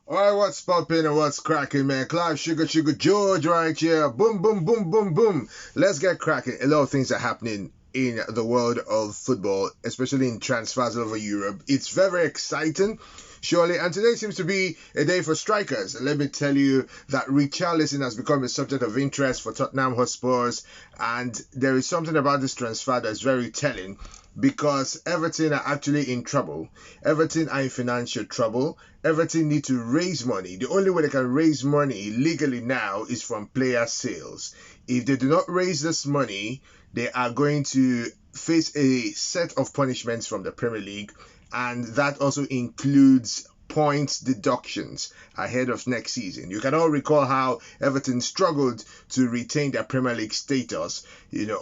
Alright, what's poppin' and what's cracking, man? Clive Sugar George right here. Boom, boom, boom, boom, boom. Let's get cracking. A lot of things are happening in the world of football, especially in transfers over Europe. It's very exciting, surely. And today seems to be a day for strikers. Let me tell you that Richarlison has become a subject of interest for Tottenham Hotspurs. And there is something about this transfer that's very telling because Everton are actually in trouble. Everton are in financial trouble. Everton need to raise money. The only way they can raise money legally now is from player sales. If they do not raise this money, they are going to face a set of punishments from the Premier League, and that also includes points deductions ahead of next season. You can all recall how Everton struggled to retain their Premier League status,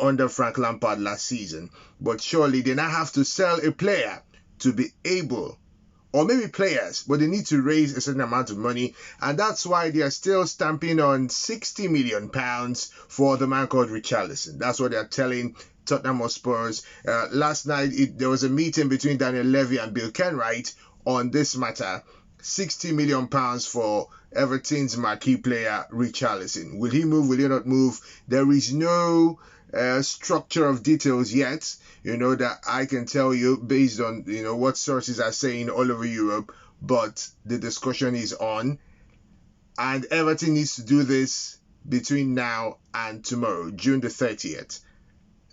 under Frank Lampard last season. But surely they now have to sell a player to be able, or maybe players, but they need to raise a certain amount of money, and that's why they are still stamping on £60 million for the man called Richarlison. That's what they're telling Tottenham Hotspurs. Last night, there was a meeting between Daniel Levy and Bill Kenwright on this matter. £60 million for Everton's marquee player Richarlison. Will he move? Will he not move? There is no structure of details yet, that I can tell you based on, what sources are saying all over Europe, but the discussion is on, and Everton needs to do this between now and tomorrow, June the 30th.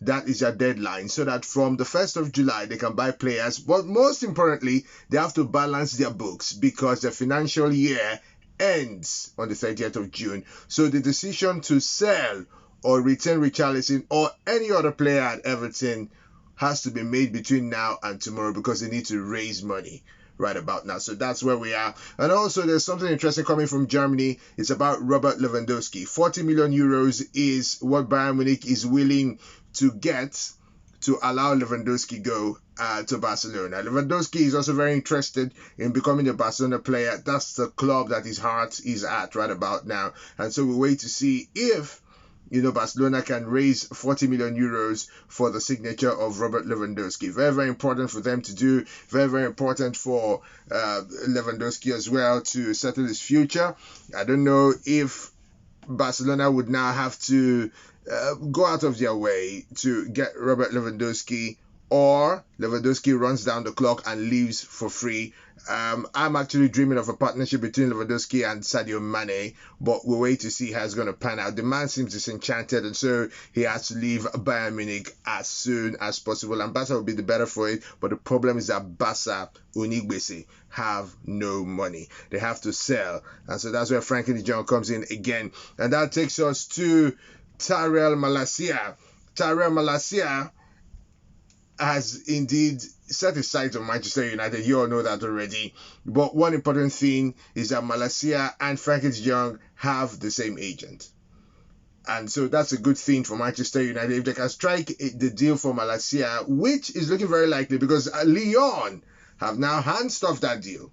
That is their deadline, so that from the 1st of July they can buy players. But most importantly, they have to balance their books because the financial year ends on the 30th of June. So the decision to sell or retain Richarlison or any other player at Everton has to be made between now and tomorrow because they need to raise money right about now. So that's where we are. And also there's something interesting coming from Germany. It's about Robert Lewandowski. 40 million euros is what Bayern Munich is willing to get to allow Lewandowski go to Barcelona. Lewandowski is also very interested in becoming a Barcelona player. That's the club that his heart is at right about now. And so we wait to see if Barcelona can raise 40 million euros for the signature of Robert Lewandowski. Very, very important for them to do. Very, very important for Lewandowski as well to settle his future. I don't know if Barcelona would now have to go out of their way to get Robert Lewandowski, or Lewandowski runs down the clock and leaves for free. I'm actually dreaming of a partnership between Lewandowski and Sadio Mane, but we'll wait to see how it's going to pan out. The man seems disenchanted, and so he has to leave Bayern Munich as soon as possible, and Barca will be the better for it. But the problem is that Barca, Unigbese, have no money. They have to sell, and so that's where Frankie de Jong comes in again. And that takes us to Tyrell Malacia. Tyrell Malacia has indeed set his sights on Manchester United. You all know that already. But one important thing is that Malacia and Frankie de Jong have the same agent. And so that's a good thing for Manchester United. If they can strike the deal for Malacia, which is looking very likely because Lyon have now hand-stuffed that deal.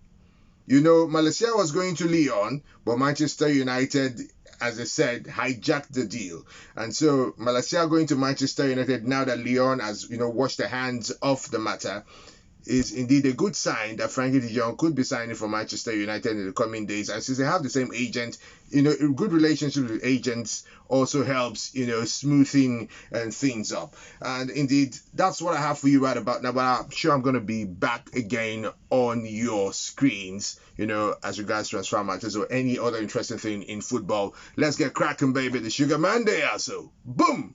Malacia was going to Lyon, but Manchester United, as I said, hijacked the deal. And so Malacia going to Manchester United now that Lyon has, washed their hands off the matter is indeed a good sign that Frankie de Jong could be signing for Manchester United in the coming days. And since they have the same agent, a good relationship with agents also helps, smoothing things up. And indeed, that's what I have for you right about now. But I'm sure I'm going to be back again on your screens, as regards transfer matches or any other interesting thing in football. Let's get cracking, baby. The Sugar Man there, so boom!